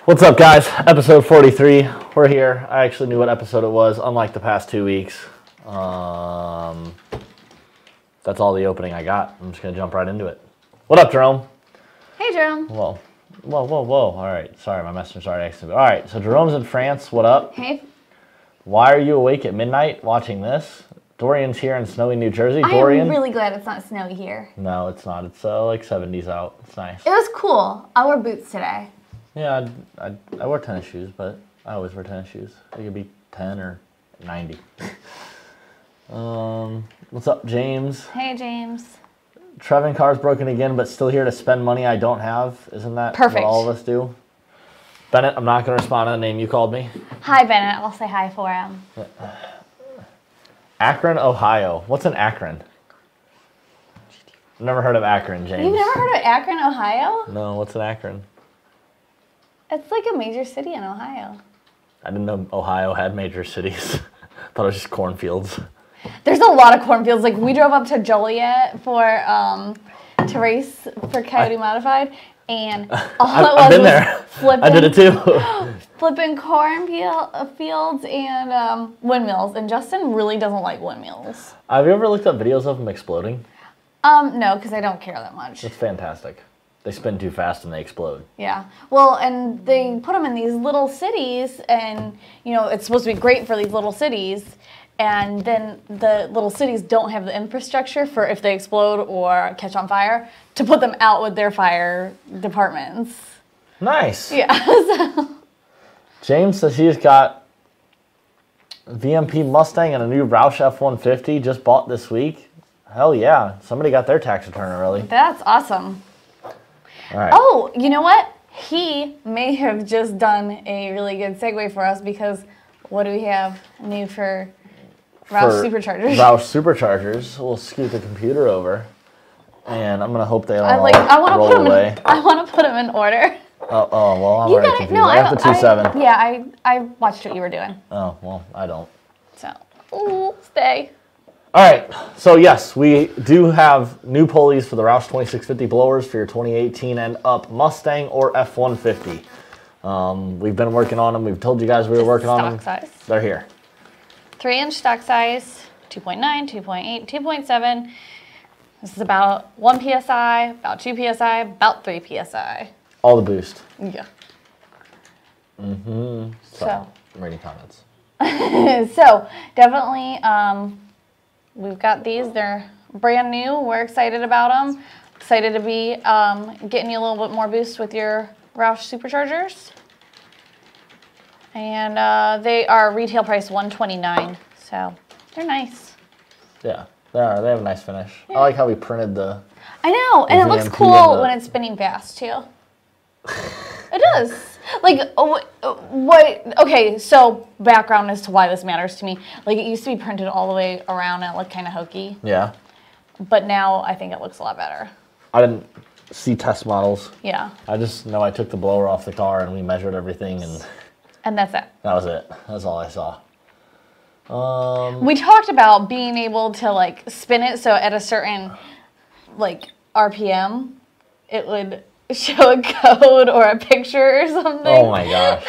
What's up, guys? Episode 43. We're here. I actually knew what episode it was, unlike the past 2 weeks. That's all the opening I got. I'm just going to jump right into it. What up, Jerome? Hey, Jerome. Whoa. All right. Sorry, my messenger's already exited. All right, so Jerome's in France. What up? Hey. Why are you awake at midnight watching this? Dorian's here in snowy New Jersey. Dorian? I'm really glad it's not snowy here. No, it's not. It's like 70s out. It's nice. It was cool. I wore boots today. Yeah, I wear tennis shoes, but I always wear tennis shoes. They could be 10 or 90. What's up, James? Hey, James. Trevin car's broken again, but still here to spend money I don't have. Isn't that perfect? What all of us do? Bennett, I'm not going to respond to the name you called me. Hi, Bennett. I'll say hi for him. Akron, Ohio. What's an Akron? I've never heard of Akron, James. You've never heard of Akron, Ohio? No, what's an Akron? It's like a major city in Ohio. I didn't know Ohio had major cities. I thought it was just cornfields. There's a lot of cornfields. Like, we drove up to Joliet to race for Coyote Modified, and all it was flipping. I did it too. Flipping cornfields and windmills. And Justin really doesn't like windmills. Have you ever looked up videos of them exploding? No, because I don't care that much. It's fantastic. They spin too fast and they explode. Yeah. Well, and they put them in these little cities, and, you know, it's supposed to be great for these little cities, and then the little cities don't have the infrastructure for if they explode or catch on fire to put them out with their fire departments. Nice. Yeah. So. James says he's got VMP Mustang and a new Roush F-150 just bought this week. Hell yeah. Somebody got their tax return early. That's awesome. All right. Oh, you know what? He may have just done a really good segue for us because what do we have new for Roush Superchargers? Roush Superchargers. We'll scoot the computer over, and I'm gonna hope they all roll away. I want to put them in order. Oh well, I'm already confused. I have the 2.7. Yeah, I watched what you were doing. Oh well, I don't. So, ooh, stay. All right, so yes, we do have new pulleys for the Roush 2650 blowers for your 2018 and up Mustang or F-150. We've been working on them. We've told you guys we were working on them. Stock size. They're here. 3-inch stock size, 2.9, 2.8, 2.7. This is about 1 PSI, about 2 PSI, about 3 PSI. All the boost. Yeah. So I'm reading comments. So, definitely, we've got these. They're brand new. We're excited about them. Excited to be getting you a little bit more boost with your Roush Superchargers. And they are retail price $129. So they're nice. Yeah, they are. They have a nice finish. Yeah. I like how we printed the. I know, and it looks cool when it's spinning fast too. It does. Like, what? Okay, so background as to why this matters to me. Like, it used to be printed all the way around and it looked kind of hokey. Yeah. But now I think it looks a lot better. I didn't see test models. Yeah. I just know I took the blower off the car and we measured everything and that's it. That was it. That's all I saw. We talked about being able to, like, spin it so at a certain, like, RPM, it would show a code or a picture or something. Oh my gosh.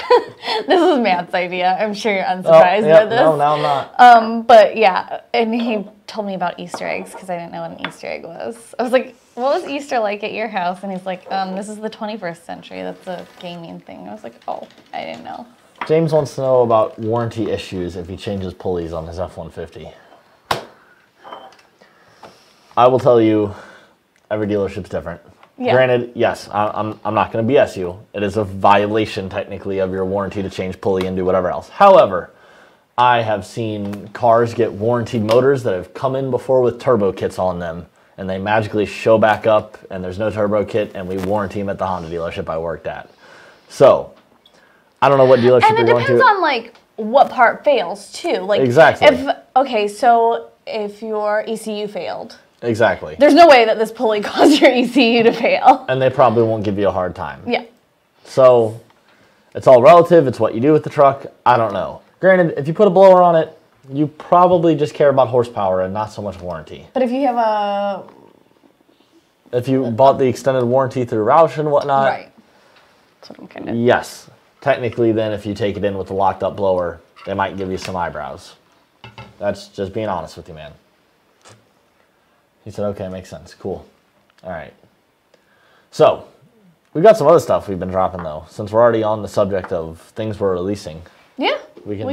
This is Matt's idea. I'm sure you're unsurprised by this. No, I'm not. But yeah, and he told me about Easter eggs because I didn't know what an Easter egg was. I was like, what was Easter like at your house? And he's like, this is the 21st century. That's a gaming thing. I was like, oh, I didn't know. James wants to know about warranty issues if he changes pulleys on his F-150. I will tell you, every dealership's different. Yeah. Granted, yes, I'm not going to BS you. It is a violation, technically, of your warranty to change pulley and do whatever else. However, I have seen cars get warranted motors that have come in before with turbo kits on them, and they magically show back up, and there's no turbo kit, and we warranty them at the Honda dealership I worked at. So, I don't know what dealership you're going to. And it depends on, like, what part fails, too. Like, exactly. Okay, so if your ECU failed. Exactly. There's no way that this pulley caused your ECU to fail. And they probably won't give you a hard time. Yeah. So, it's all relative. It's what you do with the truck. I don't know. Granted, if you put a blower on it, you probably just care about horsepower and not so much warranty. But if you have a... If you bought the extended warranty through Roush and whatnot... Right. That's what I'm kind of... Yes. technically then if you take it in with a locked up blower, they might give you some eyebrows. That's just being honest with you, man. He said, okay, makes sense. Cool. All right. So, we've got some other stuff we've been dropping, though. Since we're already on the subject of things we're releasing. Yeah, we can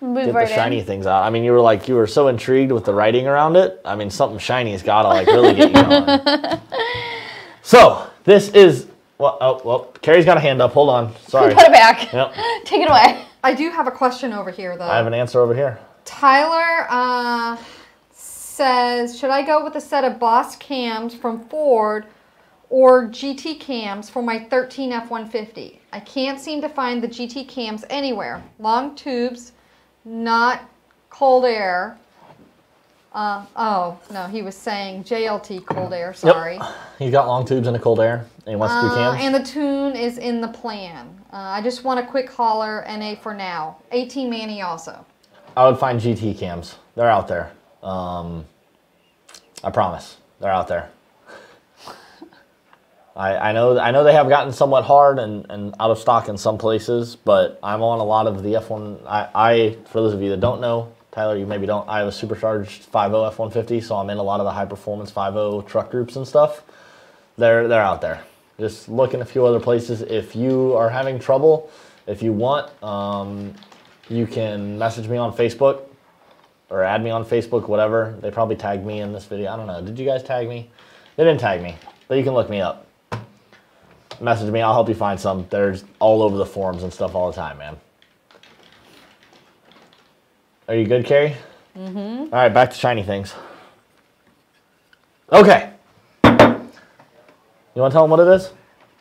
move get right the shiny things out. I mean, you were so intrigued with the writing around it. I mean, something shiny's got to, like, really get you going. So, this is... Well, Carrie's got a hand up. Hold on. Sorry. Put it back. Yep. Take it away. I do have a question over here, though. I have an answer over here. Tyler says, should I go with a set of Boss cams from Ford or GT cams for my 13 F-150? I can't seem to find the GT cams anywhere. Long tubes, not cold air. Oh, no, he was saying JLT cold air, sorry. Yep. He's got long tubes and a cold air, and he wants to do cams. And the tune is in the plan. I just want a quick hauler NA for now. 18 Manny also. I would find GT cams. They're out there. I promise. They're out there. I know they have gotten somewhat hard and out of stock in some places, but I'm on a lot of the F1. For those of you that don't know, Tyler, you maybe don't, I have a supercharged 5.0 F-150, so I'm in a lot of the high-performance 5.0 truck groups and stuff. They're out there. Just look in a few other places. If you are having trouble, if you want, you can message me on Facebook or add me on Facebook, whatever. They probably tagged me in this video. I don't know. Did you guys tag me? They didn't tag me, but you can look me up. Message me. I'll help you find some. There's all over the forums and stuff all the time, man. Are you good, Carrie? Mm-hmm. All right, back to shiny things. Okay. You want to tell them what it is?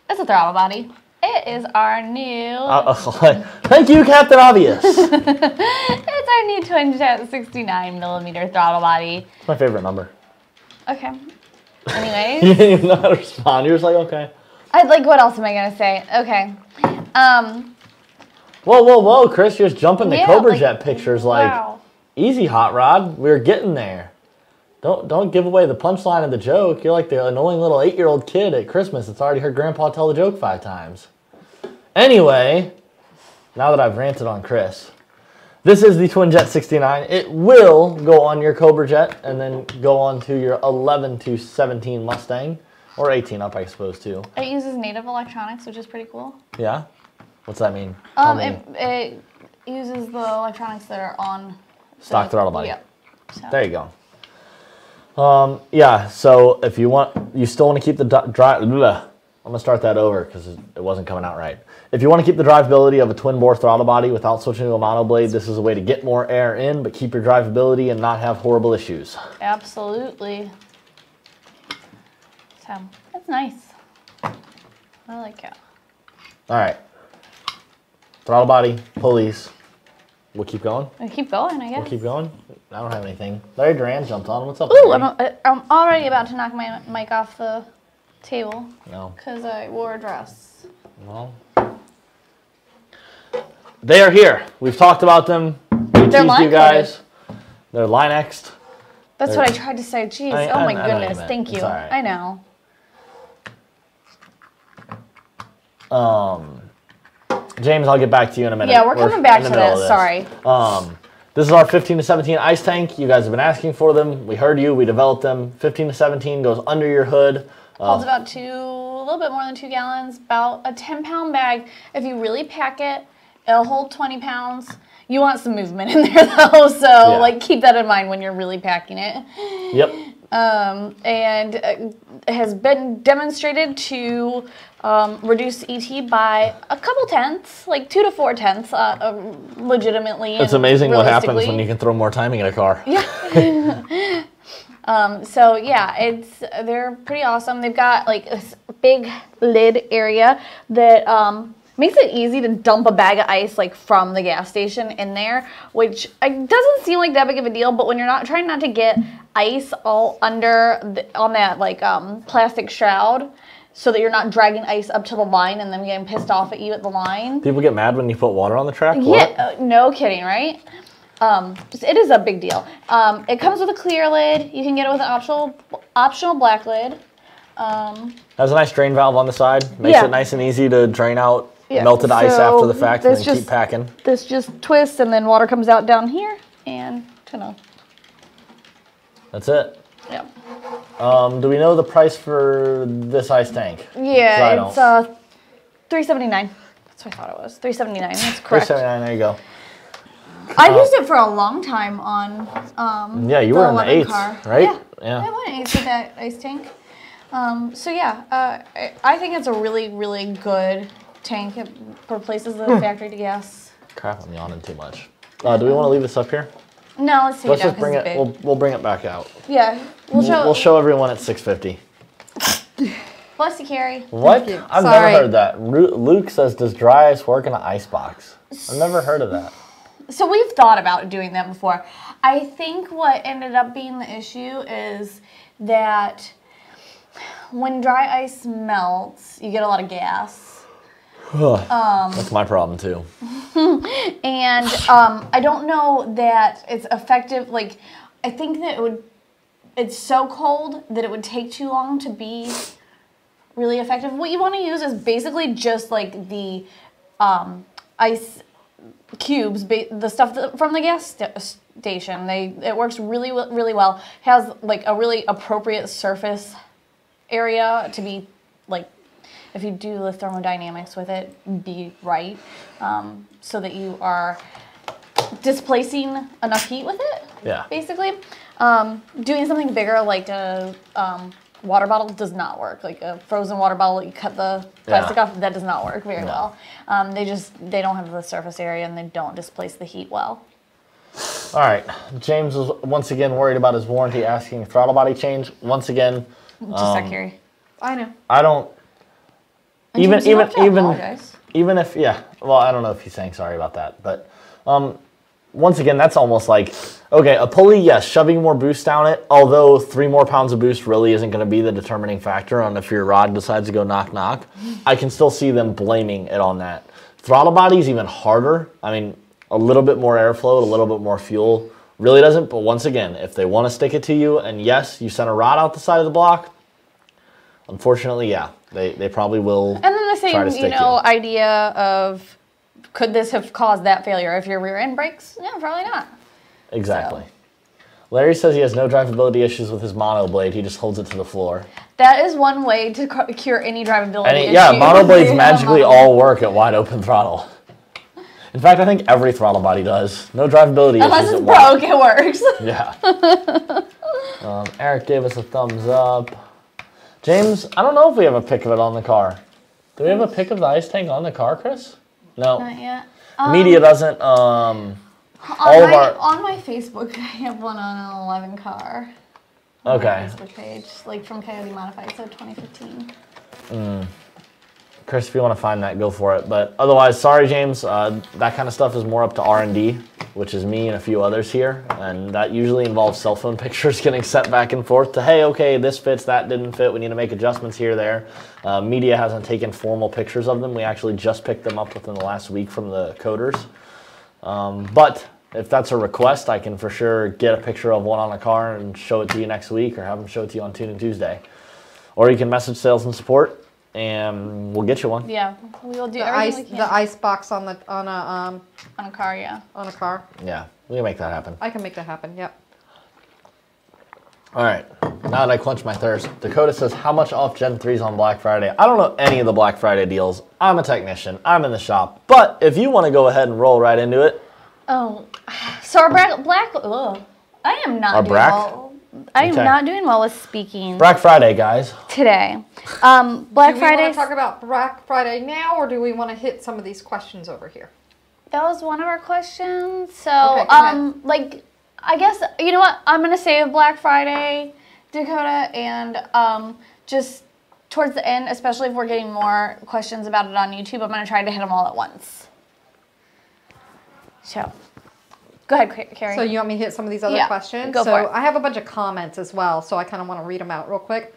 It's a throttle body. It is our new... Thank you, Captain Obvious. It's our new twin jet 69mm throttle body. It's my favorite number. Okay. Anyways. You didn't even know how to respond. You're just like, okay. What else am I going to say? Okay. Whoa, Chris, you're just jumping the Cobra Jet pictures like, easy, Hot Rod. We're getting there. Don't give away the punchline of the joke. You're like the annoying little 8-year-old kid at Christmas that's already heard Grandpa tell the joke 5 times. Anyway, now that I've ranted on Chris, this is the Twin Jet 69. It will go on your Cobra Jet and then go on to your 11 to 17 Mustang, or 18 up, I suppose, too. It uses native electronics, which is pretty cool. Yeah? What's that mean? It uses the electronics that are on stock throttle body. Yep. So. There you go. Yeah, so if you still want to keep the drive, I'm going to start that over because it wasn't coming out right. If you want to keep the drivability of a twin bore throttle body without switching to a monoblade, this is a way to get more air in, but keep your drivability and not have horrible issues. Absolutely. So, that's nice. I like it. All right. Throttle body, pulleys. We'll keep going? We'll keep going, I guess. We'll keep going? I don't have anything. Larry Duran jumped on. What's up, Ooh, Larry? I'm already about to knock my mic off the table. No. Because I wore a dress. Well, they are here. We've talked about them. We teased you guys. They're Line-X'd. That's what I tried to say. Jeez, oh my goodness. Thank you. Right. I know. James, I'll get back to you in a minute. Yeah, we're coming back to that. Sorry. This is our 15 to 17 ice tank. You guys have been asking for them. We heard you. We developed them. 15 to 17 goes under your hood. Holds about a little bit more than 2 gallons, about a 10-pound bag. If you really pack it, it'll hold 20 pounds. You want some movement in there, though, so like keep that in mind when you're really packing it. Yep. And it has been demonstrated to reduce ET by a couple tenths, like 2 to 4 tenths, legitimately. It's amazing what happens when you can throw more timing in a car. Yeah. So yeah, they're pretty awesome. They've got like a big lid area that makes it easy to dump a bag of ice like from the gas station in there, which doesn't seem like that big of a deal, but when you're not trying not to get ice all under on that like plastic shroud, so that you're not dragging ice up to the line and then getting pissed off at you at the line. People get mad when you put water on the track? Yeah, no kidding, right? It is a big deal. It comes with a clear lid. You can get it with an optional black lid. Has a nice drain valve on the side. Makes it nice and easy to drain out melted ice after the fact and then keep packing. This just twists and then water comes out down here and That's it. Yeah. Do we know the price for this ice tank? Yeah, it's $379. That's what I thought it was. $379. That's correct. $379. There you go. I used it for a long time on. Yeah, you were in the 8s, car. right? Yeah. I went 8s with that ice tank. So yeah, I think it's a really, really good tank. It replaces the factory gas. Crap, I'm yawning too much. Do we want to leave this up here? No, let's take it down. Just bring it. We'll bring it back out. Yeah, we'll show everyone at 650. Bless you, Carrie. What? I've never heard that. Luke says, "Does dry ice work in an ice box?" I've never heard of that. So we've thought about doing that before. I think what ended up being the issue is that when dry ice melts, you get a lot of gas. That's my problem too. And I don't know that it's effective. Like, I think that it's so cold that it would take too long to be really effective. What you want to use is basically just like the ice cubes, the stuff from the gas station. It works really, really well. Has like a really appropriate surface area to be like, if you do the thermodynamics with it, be right, so that you are displacing enough heat with it. Yeah. Basically, doing something bigger like a water bottle does not work. Like a frozen water bottle, you cut the plastic off. That does not work very well. They don't have the surface area and they don't displace the heat well. All right, James was once again worried about his warranty, asking throttle body change. Once again, just a sec, Carrie. I know. I don't. And even if well, I don't know if he's saying sorry about that, but once again, that's almost like, okay, a pulley, yes, shoving more boost down it, although 3 more pounds of boost really isn't going to be the determining factor on if your rod decides to go knock. I can still see them blaming it on that. Throttle body is even harder. I mean, a little bit more airflow, a little bit more fuel, really doesn't, but once again, if they want to stick it to you, and yes, you send a rod out the side of the block, unfortunately, yeah, they probably will. And then the same, idea of, could this have caused that failure if your rear end breaks? Yeah, probably not. Exactly. So. Larry says he has no drivability issues with his mono blade. He just holds it to the floor. That is one way to cure any drivability issue. Yeah, mono blades magically all work at wide open throttle. In fact, I think every throttle body does. No drivability Unless issues. Unless it's broke, it works. Yeah. Eric gave us a thumbs up. James, I don't know if we have a pic of it on the car. Do we have a pic of the ice tank on the car, Chris? No. Not yet. Media doesn't. On my Facebook, I have one on an 11 car. Okay. On my Facebook page, like from Coyote Modified, so 2015. Chris, if you want to find that, go for it. But otherwise, sorry, James. That kind of stuff is more up to R&D, which is me and a few others here. And that usually involves cell phone pictures getting sent back and forth to, hey, okay, this fits, that didn't fit. We need to make adjustments here, there. Media hasn't taken formal pictures of them. We actually just picked them up within the last week from the coders. But if that's a request, I can for sure get a picture of one on a car and show it to you next week, or have them show it to you on Tuning Tuesday. Or you can message sales and support, and we'll get you one. Yeah, we will do everything we can. The ice box on a car, yeah. On a car. Yeah, we can make that happen. I can make that happen. Yep. All right, now that I quenched my thirst, Dakota says, how much off Gen 3s on Black Friday? I don't know any of the Black Friday deals. I'm a technician. I'm in the shop. But if you want to go ahead and roll right into it. Oh, so our black. Ugh, I am not doing well. I am not doing well with speaking. Black Friday, guys. Today. Black Friday. Do we want to talk about Black Friday now, or do we want to hit some of these questions over here? That was one of our questions. So, okay, like, I guess, you know what? I'm going to save Black Friday, Dakota, and just towards the end, especially if we're getting more questions about it on YouTube, I'm going to try to hit them all at once. So, go ahead, Carrie. So you want me to hit some of these other questions? Go for it. I have a bunch of comments as well, so I kind of want to read them out real quick.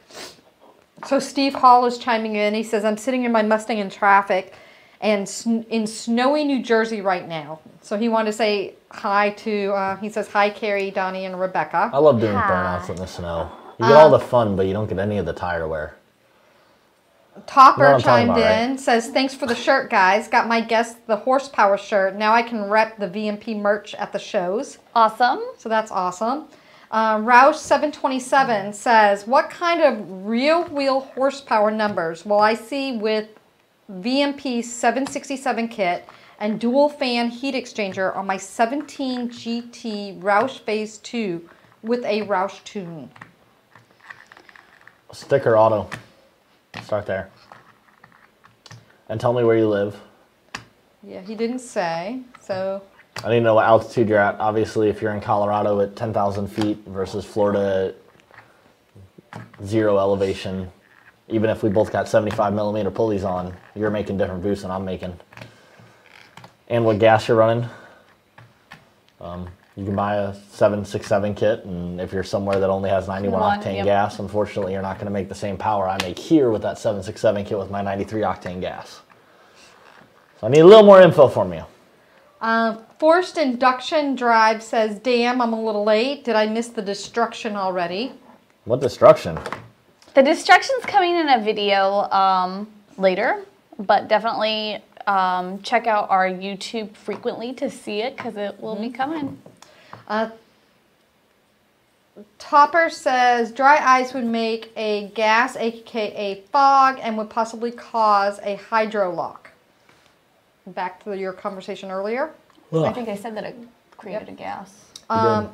So Steve Hall is chiming in. He says, I'm sitting in my Mustang in traffic and in snowy New Jersey right now. So he wanted to say hi to, he says, hi, Carrie, Donny, and Rebecca. I love doing burnouts in the snow. You get all the fun, but you don't get any of the tire wear. Topper chimed in, says, thanks for the shirt, guys. Got my guess the horsepower shirt. Now I can rep the VMP merch at the shows. Awesome. So that's awesome. Roush 727 says, what kind of real wheel horsepower numbers will I see with VMP 767 kit and dual fan heat exchanger on my 17 GT Roush Phase 2 with a Roush tune? Sticker auto. Start there. And tell me where you live. Yeah, he didn't say, so. I need to know what altitude you're at. Obviously, if you're in Colorado at 10,000 feet versus Florida at 0 elevation, even if we both got 75 millimeter pulleys on, you're making different boosts than I'm making. And what gas you're running. You can buy a 767 kit, and if you're somewhere that only has 91 octane gas, unfortunately you're not going to make the same power I make here with that 767 kit with my 93 octane gas. So I need a little more info from you. Forced induction drive says, damn, I'm a little late. Did I miss the destruction already? What destruction? The destruction's coming in a video later, but definitely check out our YouTube frequently to see it because it will be coming. Topper says, dry ice would make a gas, aka fog, and would possibly cause a hydro lock. Back to your conversation earlier. Ugh. I think I said that it created a gas. Yeah.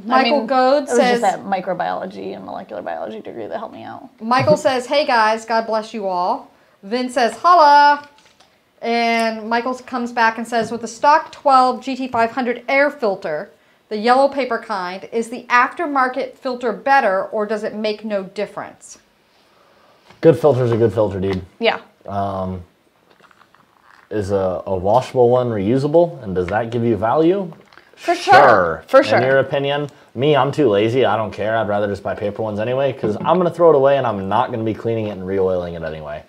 Michael Goad says... It was just that microbiology and molecular biology degree that helped me out. Michael says, hey guys, God bless you all. Vin says, holla. And Michael comes back and says, with the stock 12 GT500 air filter, the yellow paper kind, is the aftermarket filter better or does it make no difference? Good filter's a good filter, dude. Yeah. Is a washable one reusable, and does that give you value? For sure. For sure. In your opinion, me, I'm too lazy. I don't care. I'd rather just buy paper ones anyway, because I'm going to throw it away, and I'm not going to be cleaning it and re-oiling it anyway.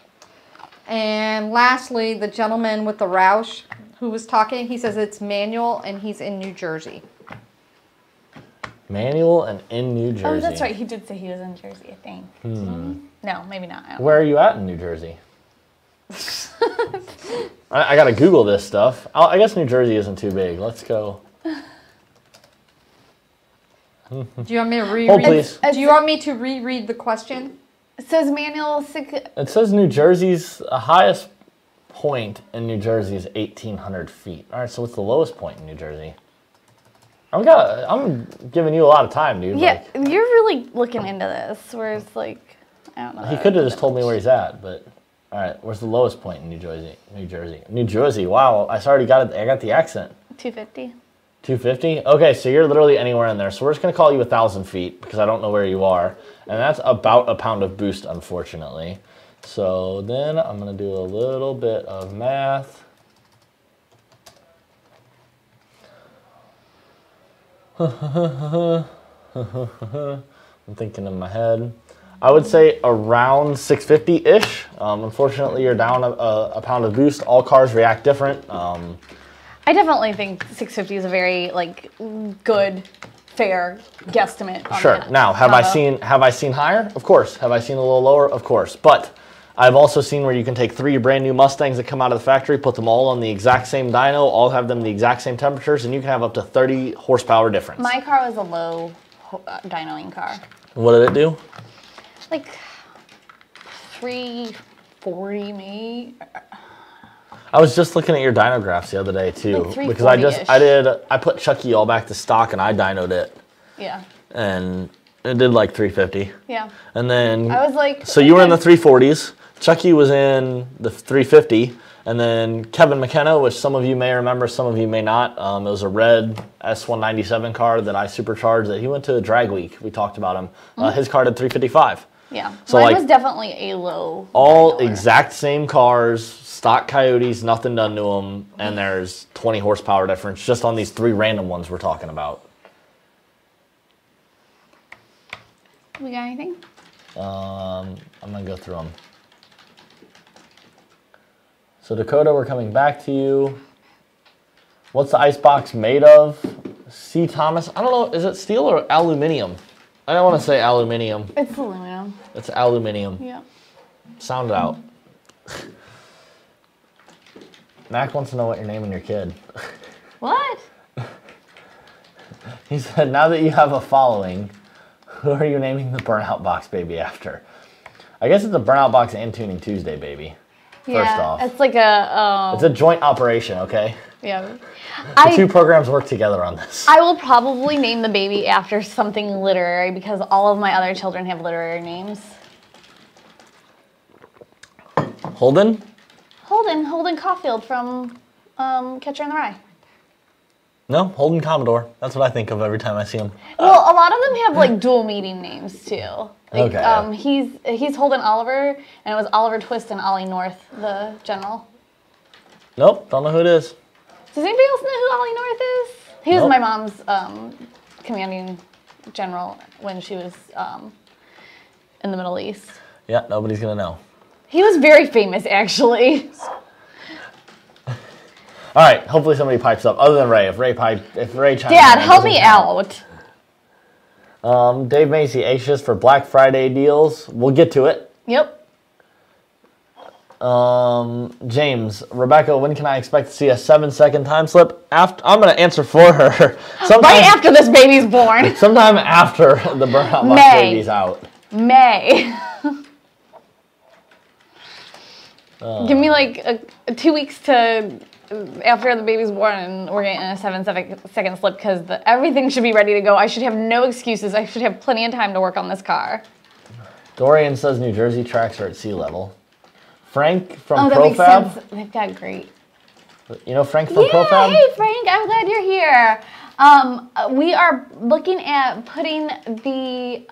And lastly, the gentleman with the Roush who was talking, he says it's manual, and he's in New Jersey. Manual and in New Jersey. Oh, that's right. He did say he was in Jersey, I think. No, maybe not. Where are you at in New Jersey? I gotta Google this stuff. I guess New Jersey isn't too big. Let's go. Do you want me to reread? Oh, please. Do you want me to reread the question? It says manual. It says New Jersey's highest point in New Jersey is 1,800 feet. All right, so what's the lowest point in New Jersey? I'm giving you a lot of time, dude. Yeah, like, you're really looking into this. Whereas, like, I don't know. He could have just told me where he's at, but all right. Where's the lowest point in New Jersey? New Jersey. Wow, I already got it. I got the accent. 250. 250. Okay, so you're literally anywhere in there. So we're just gonna call you 1,000 feet because I don't know where you are, and that's about a pound of boost, unfortunately. So then I'm gonna do a little bit of math. I'm thinking in my head. I would say around 650-ish. Unfortunately, you're down a pound of boost. All cars react different. I definitely think 650 is a very good, fair guesstimate. Sure. Now, have I seen higher? Of course. Have I seen a little lower? Of course. But I've also seen where you can take 3 brand new Mustangs that come out of the factory, put them all on the exact same dyno, all have them the exact same temperatures, and you can have up to 30 horsepower difference. My car was a low dynoing car. What did it do? Like 340 maybe. I was just looking at your dyno graphs the other day too, like because I put Chucky all back to stock and I dynoed it. Yeah. And it did like 350. Yeah. And then I was like, so you were in the 340s. Chucky was in the 350, and then Kevin McKenna, which some of you may remember, some of you may not. It was a red S197 car that I supercharged. That he went to a drag week. We talked about him. His car did 355. Yeah. So mine was definitely a low. All exact same cars, stock Coyotes, nothing done to them, and there's 20 horsepower difference just on these 3 random ones we're talking about. We got anything? I'm gonna go through them. So Dakota, we're coming back to you. What's the icebox made of? C. Thomas, I don't know, is it steel or aluminum? I don't want to say aluminum. It's aluminum. It's aluminum. Yeah. Sound it out. Mac wants to know what you're naming your kid. What? He said, now that you have a following, who are you naming the Burnout Box baby after? I guess it's a Burnout Box and Tuning Tuesday baby. Yeah, First off. it's like a... It's a joint operation, okay? Yeah. The two programs work together on this. I will probably name the baby after something literary because all of my other children have literary names. Holden? Holden Caulfield from Catcher in the Rye. No, Holden Commodore. That's what I think of every time I see him. Well, a lot of them have like dual meaning names too. Like, okay. He's Holden Oliver, and it was Oliver Twist and Ollie North, the general. Nope, don't know who it is. Does anybody else know who Ollie North is? He was my mom's commanding general when she was in the Middle East. Yeah, nobody's gonna know. He was very famous, actually. All right, hopefully somebody pipes up. Other than Ray, if Ray chimes Dad, help me out. Dave Macy, anxious for Black Friday deals. We'll get to it. Yep. James, Rebecca, when can I expect to see a 7-second time slip? I'm going to answer for her. Right after this baby's born. Sometime after the Burnout Box baby's out. May. Give me like 2 weeks to after the baby's born, and we're getting a 7-second slip because everything should be ready to go. I should have no excuses. I should have plenty of time to work on this car. Dorian says New Jersey tracks are at sea level. Frank from that ProFab. Makes sense. They've got great. You know Frank from ProFab? Hey Frank, I'm glad you're here. We are looking at putting the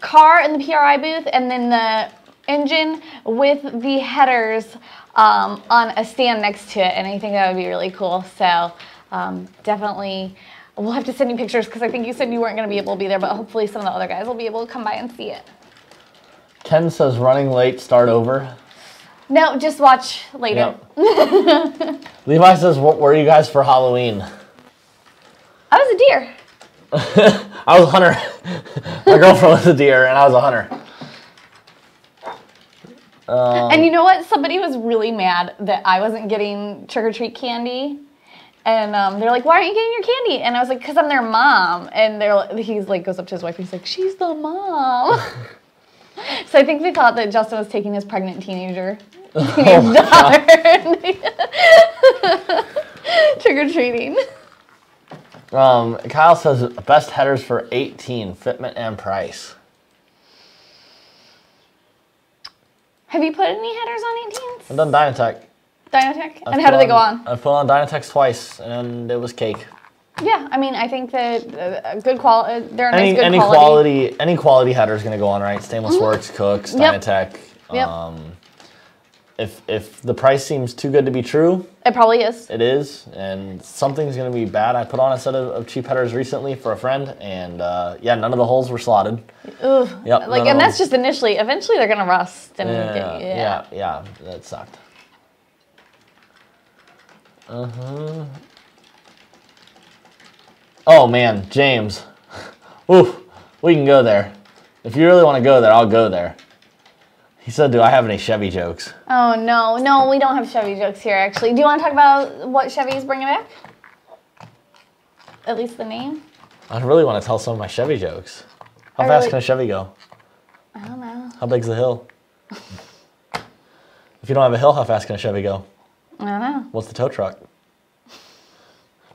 car in the PRI booth and then the engine with the headers on a stand next to it, and I think that would be really cool. So definitely, we'll have to send you pictures because I think you said you weren't going to be able to be there, but hopefully some of the other guys will be able to come by and see it. Ken says running late, start over. No, just watch later. Yep. Levi says, what were you guys for Halloween? I was a deer. I was a hunter. My girlfriend was a deer, and I was a hunter. And you know what? Somebody was really mad that I wasn't getting trick-or-treat candy. And they're like, why aren't you getting your candy? And I was like, because I'm their mom. And he's like, goes up to his wife, and he's like, she's the mom. So I think they thought that Justin was taking his pregnant teenage daughter trick-or-treating. Kyle says, best headers for 18, fitment and price. Have you put any headers on 18s? I've done Dynatech. Dynatech? And how do they go on? I've put on Dynatechs twice, and it was cake. Yeah, I mean, I think that good quality. They're a nice good quality. Any quality header is going to go on, right? Stainless Works, Cooks, Dynatech. Yep. If the price seems too good to be true, it probably is. It is, and something's going to be bad. I put on a set of cheap headers recently for a friend, and yeah, none of the holes were slotted. Ooh. Yep. And that's just initially. Eventually, they're going to rust. And yeah, that sucked. Oh man, James. Oof, we can go there. If you really want to go there, I'll go there. He said, do I have any Chevy jokes? Oh, no, we don't have Chevy jokes here, actually. Do you want to talk about what Chevy's bringing back? At least the name? I really want to tell some of my Chevy jokes. How fast can a Chevy go? I don't know. How big's the hill? If you don't have a hill, how fast can a Chevy go? I don't know. What's the tow truck?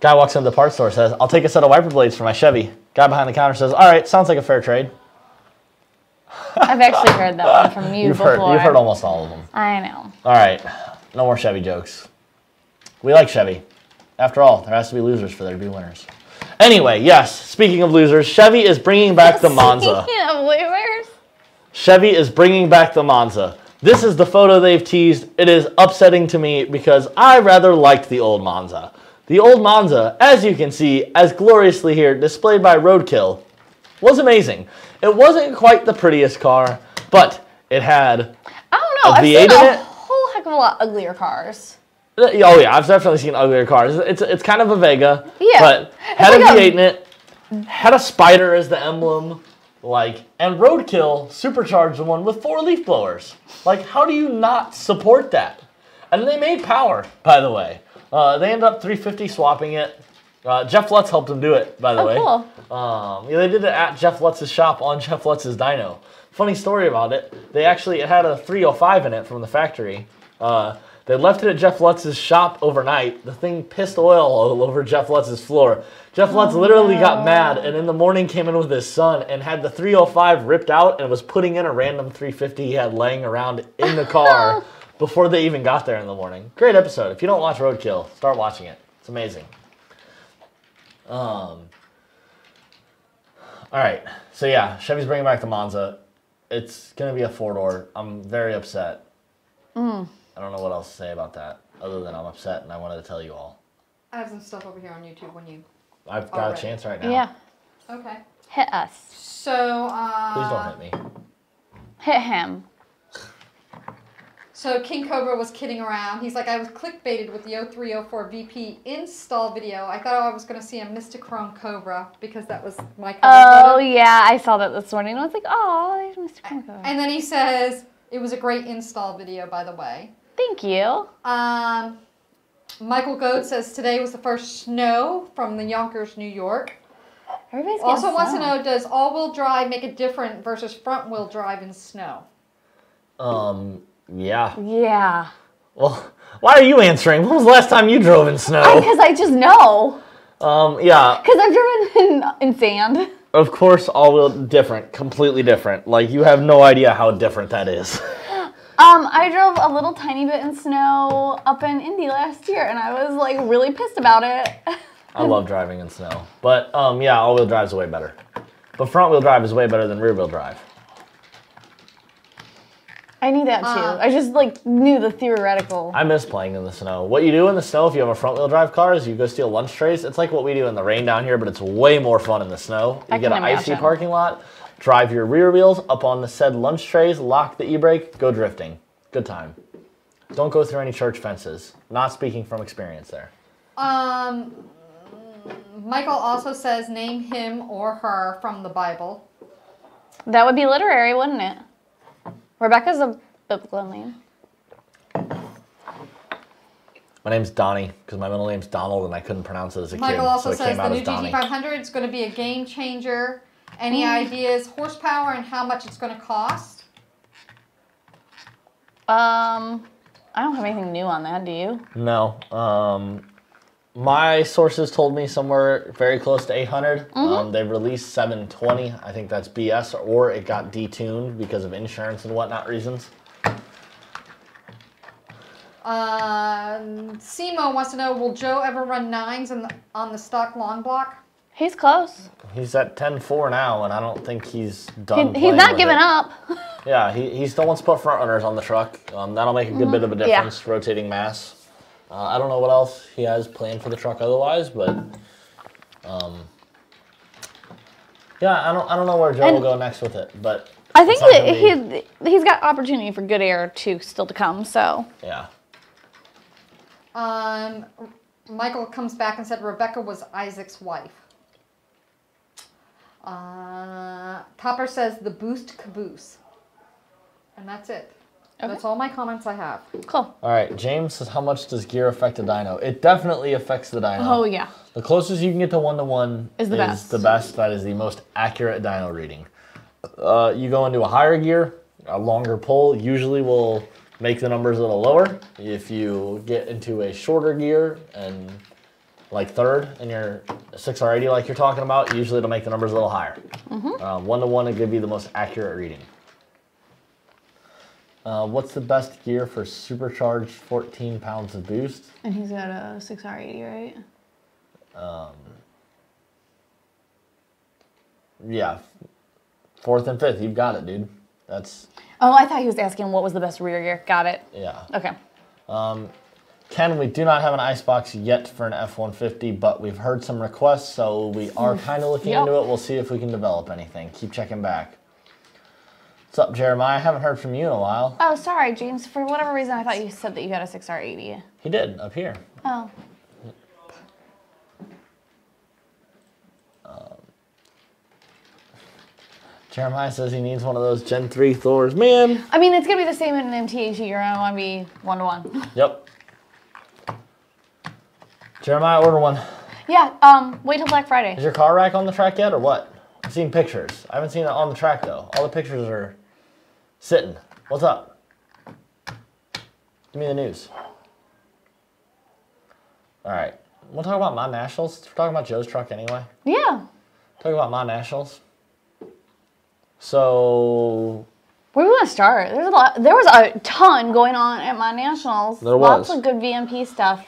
Guy walks into the parts store, says, I'll take a set of wiper blades for my Chevy. Guy behind the counter says, all right, sounds like a fair trade. I've actually heard that one from you before. You've heard almost all of them. I know. All right, no more Chevy jokes. We like Chevy. After all, there has to be losers for there to be winners. Anyway, yes, speaking of losers, Chevy is bringing back the Monza. Speaking of losers? Chevy is bringing back the Monza. This is the photo they've teased. It is upsetting to me because I rather liked the old Monza. The old Monza, as you can see, as gloriously here, displayed by Roadkill, was amazing. It wasn't quite the prettiest car, but it had I don't know. a V8 in it. I've seen a whole heck of a lot uglier cars. Oh yeah, I've definitely seen uglier cars. It's kind of a Vega, yeah, but had a V8 in it, had a spider as the emblem. And Roadkill supercharged the one with 4 leaf blowers. Like, how do you not support that? And they made power, by the way. They ended up 350 swapping it. Jeff Lutz helped them do it, by the way. Cool. Yeah, they did it at Jeff Lutz's shop on Jeff Lutz's dyno. Funny story about it. It had a 305 in it from the factory. They left it at Jeff Lutz's shop overnight. The thing pissed oil all over Jeff Lutz's floor. Jeff Lutz literally got mad, and in the morning came in with his son and had the 305 ripped out and was putting in a random 350 he had laying around in the car before they even got there in the morning. Great episode. If you don't watch Roadkill, start watching it. It's amazing. All right. So yeah, Chevy's bringing back the Monza. It's going to be a 4-door. I'm very upset. I don't know what else to say about that, other than I'm upset and I wanted to tell you all. I have some stuff over here on YouTube when you... I've got a chance right now. Yeah. Okay. Hit us. So, Please don't hit me. Hit him. So King Cobra was kidding around. He's like, I was clickbaited with the 0304 VP install video. I thought I was going to see a Mr. Cobra because that was my cover Oh, photo. yeah. I saw that this morning. I was like, oh, there's Mr. Cobra. And then he says, it was a great install video, by the way. Thank you. Michael Goad says today was the first snow from the Yonkers, New York. Everybody's Also wants to know, does all-wheel drive make a difference versus front-wheel drive in snow? Yeah. Yeah. Well, why are you answering? When was the last time you drove in snow? Because I just know. Yeah. Because I've driven in sand. Of course, all-wheel different, completely different. Like, you have no idea how different that is. I drove a little tiny bit in snow up in Indy last year, and I was, like, really pissed about it. I love driving in snow. But, yeah, all-wheel drive is way better. But front-wheel drive is way better than rear-wheel drive. I knew that, too. I just, like, knew the theoretical. I miss playing in the snow. What you do in the snow if you have a front-wheel drive car is you go steal lunch trays. It's like what we do in the rain down here, but it's way more fun in the snow. You get an icy parking lot, drive your rear wheels up on the said lunch trays, lock the e-brake, go drifting. Good time. Don't go through any church fences. Not speaking from experience there. Michael also says name him or her from the Bible. That would be literary, wouldn't it? Rebecca's a biblical name. My name's Donnie, because my middle name's Donald, and I couldn't pronounce it as a kid. Michael also so says the new GT500 is going to be a game changer. Any ideas, horsepower, and how much it's going to cost? I don't have anything new on that, do you? No. My sources told me somewhere very close to 800. They've released 720. I think that's BS, or it got detuned because of insurance and whatnot reasons. Simo wants to know, will Joe ever run 9s on the stock long block? He's close. He's at 10.4 now, and I don't think he's done. He's not giving up. Yeah, he still wants to put front runners on the truck. That'll make a good bit of a difference, rotating mass. I don't know what else he has planned for the truck otherwise, but yeah, I don't know where Joe will go next with it, but I think that he's got opportunity for good air too still to come. So yeah. Michael comes back and said Rebecca was Isaac's wife. Topper says the boost caboose, and that's it. Okay. That's all my comments I have. Cool. All right, James says, how much does gear affect the dyno? It definitely affects the dyno. Oh, yeah. The closest you can get to 1-to-1 is the best. That is the most accurate dyno reading. You go into a higher gear, a longer pull usually will make the numbers a little lower. If you get into a shorter gear and like third in your 6R80 like you're talking about, usually it'll make the numbers a little higher. 1-to-1 will give you the most accurate reading. What's the best gear for supercharged 14 pounds of boost? And he's got a 6R80, right? Yeah. 4th and 5th, you've got it, dude. That's... Oh, I thought he was asking what was the best rear gear. Got it. Yeah. Okay. Ken, we do not have an icebox yet for an F-150, but we've heard some requests, so we are kind of looking into it. We'll see if we can develop anything. Keep checking back. What's up, Jeremiah? I haven't heard from you in a while. Oh, sorry, James. For whatever reason, I thought you said that you had a 6R80. He did, up here. Oh. Jeremiah says he needs one of those Gen 3 Thors. Man. I mean, it's going to be the same in an MTH. You're going to want to be 1-to-1. Yep. Jeremiah, order one. Yeah, wait till Black Friday. Is your car rack on the track yet or what? I've seen pictures. I haven't seen it on the track though. All the pictures are sitting. What's up? Give me the news. All right. We'll talk about my nationals. We're talking about Joe's truck anyway. Yeah. Talk about my nationals. So, where do we want to start? There's a lot. There was a ton going on at my nationals. There was. Lots of good VMP stuff.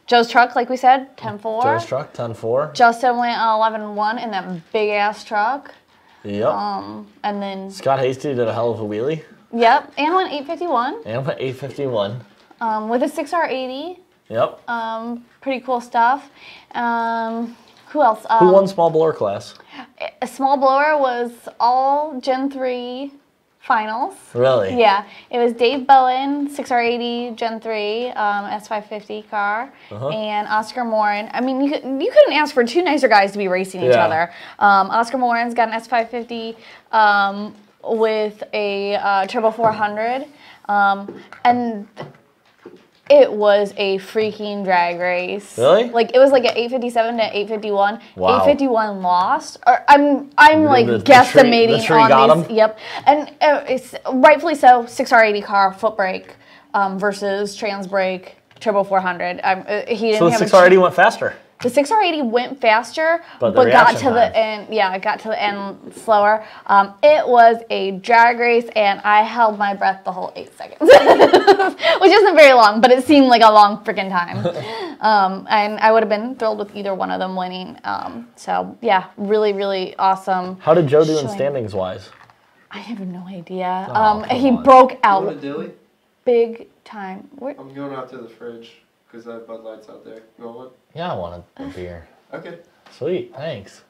Joe's truck, like we said, 10-4. Joe's truck, 10-4. Justin went 11-1 in that big ass truck. Yep. And then Scott Hasty did a hell of a wheelie. Yep, and went 851. And went 851. With a 6R80. Yep. Pretty cool stuff. Who else? Who won small blower class? A small blower was all Gen 3 finals. Really? Yeah. It was Dave Bowen, 6R80 Gen 3 S550 car, and Oscar Morin. I mean, you couldn't ask for two nicer guys to be racing each other. Oscar Morin's got an S550 with a Turbo 400, and it was a freaking drag race. Really? Like, it was like an 857 to 851. Wow. 851 lost. Or I'm like guesstimating the tree on got these. him? Yep. And it's rightfully so. 6R80 car, foot brake versus trans brake, Turbo 400. He didn't so the have 6R80 went faster. The 6R80 went faster, but got to the end. Yeah, it got to the end slower. It was a drag race, and I held my breath the whole 8 seconds, which isn't very long, but it seemed like a long freaking time. And I would have been thrilled with either one of them winning. So yeah, really, really awesome. How did Joe do in standings wise? I have no idea. Oh, he broke out You want a dilly? big time. I'm going out to the fridge because I have Bud Lights out there. You want one? Yeah, I wanted a beer. Okay. Sweet, thanks.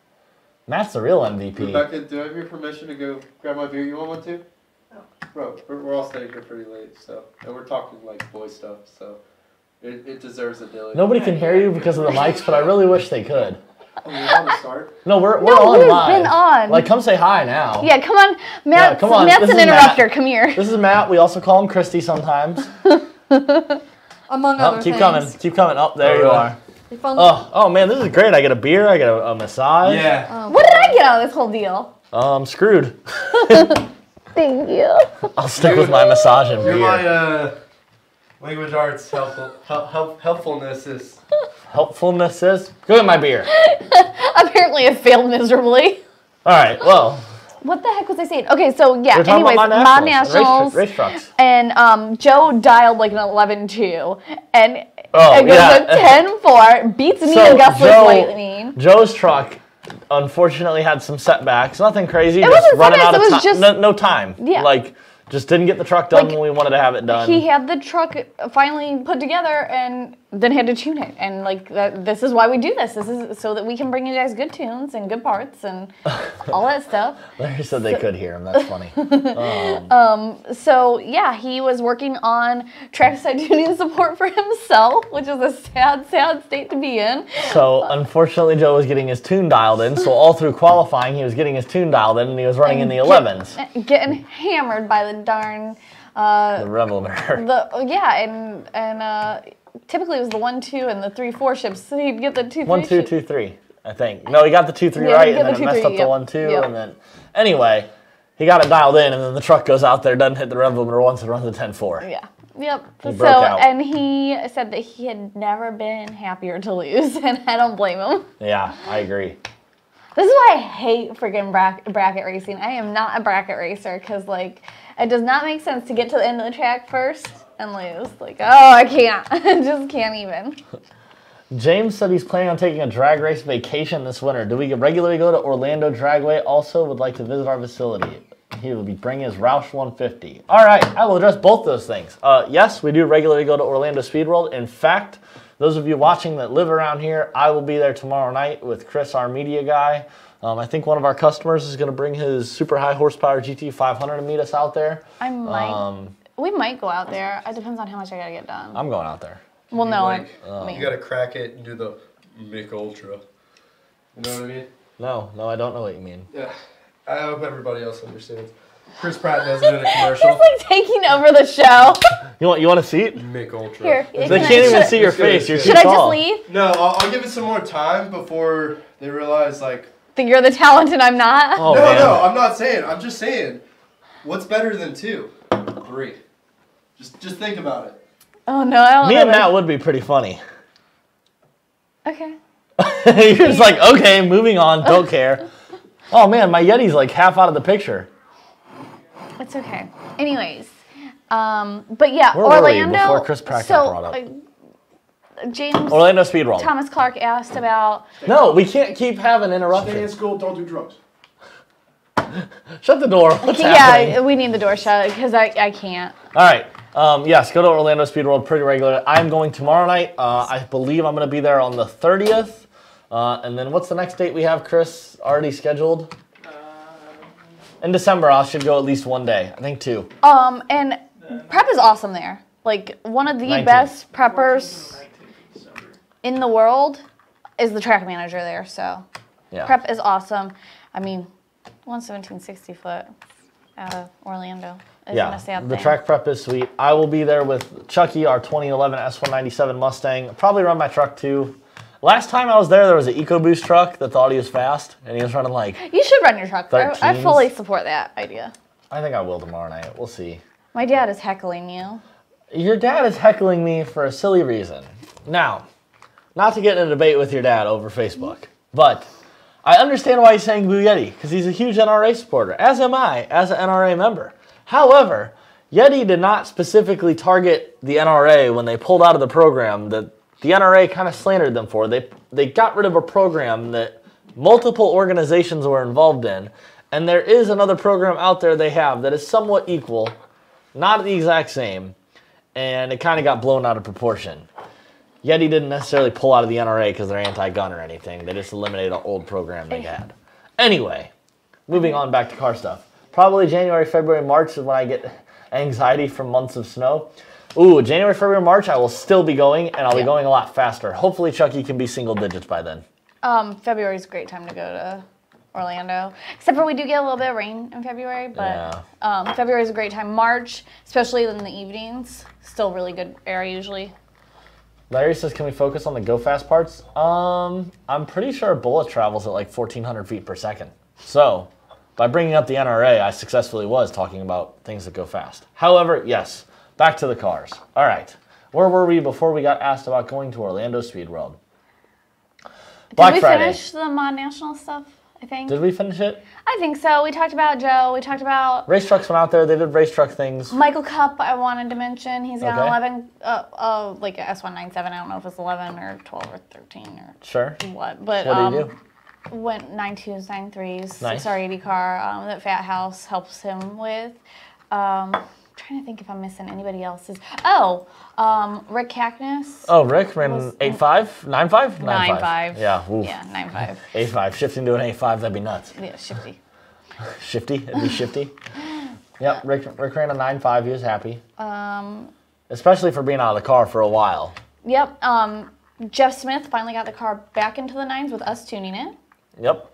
Matt's the real MVP. Rebecca, do I have your permission to go grab my beer? You want one too? No. Bro, we're all staying here pretty late, so, and we're talking like boy stuff, so it deserves a dilly. Nobody can hear you because of the mics, but I really wish they could. Oh, we're on to start? No, we're on we've live. been on. Like, come say hi now. Yeah, come on. Matt, come on. Matt's This an is interrupter. Matt. Come here. This is Matt. We also call him Christy sometimes. Among other Keep things. coming. Keep coming. Oh, there you are. Oh, man, this is great. I get a beer. I get a massage. Yeah. What did I get out of this whole deal? I'm screwed. Thank you. I'll stick with my massage and You're beer. my language arts helpfulness is. Helpfulness is? Go get my beer. Apparently it failed miserably. All right, well. What the heck was I saying? Okay, so yeah, We're talking anyways, about my and nationals. race trucks. And Joe dialed like an 11-2. And it goes yeah. a 10-4. Beats me and Gusler's Lightning. Joe's truck unfortunately had some setbacks. Nothing crazy. It just wasn't running out setbacks, of it was time. just- No time. Yeah. Like, just didn't get the truck done Like, when we wanted to have it done. He had the truck finally put together and then had to tune it. And like this is why we do this. This is so that we can bring you guys good tunes and good parts and all that stuff. Larry said they could hear him. That's funny. So yeah, he was working on trackside tuning support for himself, which is a sad, sad state to be in. So unfortunately, Joe was getting his tune dialed in. So all through qualifying, he was getting his tune dialed in, and he was running in the 11s. Getting hammered by the darn The Revel mirror. and typically it was the 1-2 and the 3-4 ships. So he'd get the 2-3. 1-2, 2-3, I think. No, he got the 2-3 Yeah, right, he and then got it the messed 2-3, up the yep. 1-2, Yep. and then anyway, he got it dialed in, and then the truck goes out there, doesn't hit the Revel mirror once, and runs the 10-4. Yeah. Yep. He broke out. And he said that he had never been happier to lose, and I don't blame him. Yeah, I agree. This is why I hate freaking bracket racing. I am not a bracket racer because, like, it does not make sense to get to the end of the track first and lose. Like, oh, I can't. I just can't even. James said he's planning on taking a drag race vacation this winter. Do we regularly go to Orlando Dragway? Also would like to visit our facility. He will be bringing his Roush 150. All right, I will address both those things. Yes, we do regularly go to Orlando Speed World. In fact, those of you watching that live around here, I will be there tomorrow night with Chris, our media guy. I think one of our customers is going to bring his super high horsepower GT500 to meet us out there. I might. We might go out there. It depends on how much I got to get done. I'm going out there. Well, no. You got to crack it and do the Mick Ultra. You know what I mean? No, I don't know what you mean. Yeah. I hope everybody else understands. Chris Pratt does it in a commercial. He's like taking over the show. You want a seat? Mick Ultra. Here, they can't even see your face. You're too should I tall. just leave? No, I'll give it some more time before they realize, like... Think you're the talent and I'm not? Oh, no, I'm not saying. I'm just saying, what's better than 2? 3. Just think about it. Oh, no, I don't know. Me and Matt would be pretty funny. Okay. You're just like, okay, moving on, don't care. Oh, man, my Yeti's like half out of the picture. It's okay. Anyways, but yeah, Where Orlando. were you before Chris Pratt got brought up? James. Orlando Speed World. Thomas Clark asked about. No, we can't keep having interruptions. Stay in school, don't do drugs. Shut the door. What's happening? Yeah, we need the door shut because I can't. All right. Yes, go to Orlando Speed World pretty regularly. I'm going tomorrow night. I believe I'm going to be there on the 30th. And then what's the next date we have, Chris, already scheduled? In December, I should go at least one day. I think 2. And prep is awesome there. Like, one of the 19th. best preppers in the world is the track manager there, so. Yeah. Prep is awesome. I mean, 11760 foot out of Orlando. Yeah, the track prep is sweet. I will be there with Chucky, our 2011 S197 Mustang. Probably run my truck too. Last time I was there was an EcoBoost truck that thought he was fast, and he was running like... You should run your truck. I 13s. fully support that idea. I think I will tomorrow night. We'll see. My dad is heckling you. Your dad is heckling me for a silly reason. Now, not to get in a debate with your dad over Facebook, but I understand why he's saying Boo Yeti, because he's a huge NRA supporter, as am I, as an NRA member. However, Yeti did not specifically target the NRA when they pulled out of the program that the NRA kind of slandered them for. They got rid of a program that multiple organizations were involved in, and there is another program out there they have that is somewhat equal, not the exact same, and it kind of got blown out of proportion. Yeti didn't necessarily pull out of the NRA because they're anti-gun or anything. They just eliminated an old program they had. Anyway, moving on back to car stuff. Probably January, February, March is when I get anxiety from months of snow. Ooh, January, February, March, I will still be going, and I'll be going a lot faster. Hopefully Chucky can be single digits by then. February is a great time to go to Orlando. Except for we do get a little bit of rain in February, but February is a great time. March, especially in the evenings, still really good area usually. Larry says, can we focus on the go fast parts? I'm pretty sure Bullet travels at like 1,400 feet per second. So, by bringing up the NRA, I successfully was talking about things that go fast. However, yes, back to the cars. All right, where were we before we got asked about going to Orlando Speed World? Black Friday. Did we finish the Mod National stuff, I think? Did we finish it? I think so. We talked about Joe. We talked about... Race trucks went out there. They did race truck things. Michael Cup, I wanted to mention. He's got Okay. an 11, like an S197. I don't know if it's 11 or 12 or 13 or Sure. what. But What do you do? went 9.2s, 9.3s, Nice. 6R80 car that Fat House helps him with. Trying to think if I'm missing anybody else's. Oh, Rick Cackness. Oh, Rick ran 8.5? 9.5? 9.5. Yeah. Oof. Yeah, 9.5. 8.5. Shifting to an 8.5, that'd be nuts. Yeah, shifty. Shifty? It'd be shifty. Yep, Rick ran a 9.5. He was happy. Especially for being out of the car for a while. Yep. Jeff Smith finally got the car back into the 9s with us tuning it. Yep.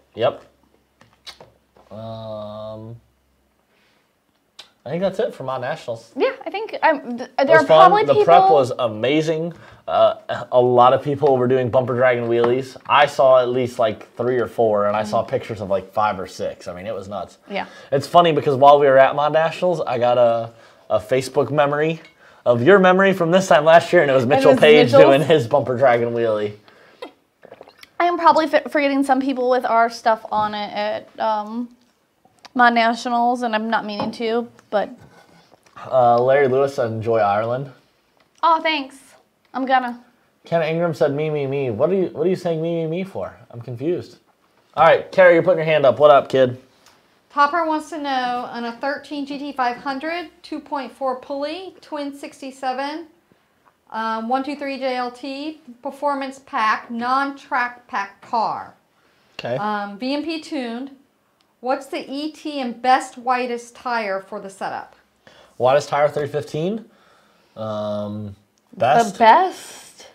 I think that's it for my nationals. Yeah, I think there are probably people... The prep was amazing. A lot of people were doing bumper dragon wheelies. I saw at least like 3 or 4, and I saw pictures of like 5 or 6. I mean, it was nuts. Yeah. It's funny because while we were at Mod Nationals, I got a Facebook memory of your memory from this time last year, and it was Mitchell Page doing his bumper dragon wheelie. I am probably forgetting some people with our stuff on it at Mod Nationals, and I'm not meaning to, but... Larry Lewis said, enjoy Ireland. Oh, thanks. I'm gonna. Ken Ingram said, me. What are you saying me for? I'm confused. All right, Carrie, you're putting your hand up. What up, kid? Topper wants to know, on a 13 GT500, 2.4 pulley, twin 67, 123 JLT, performance pack, non-track pack car. Okay. VMP tuned. What's the ET and best widest tire for the setup? Widest tire 315. Best. The best?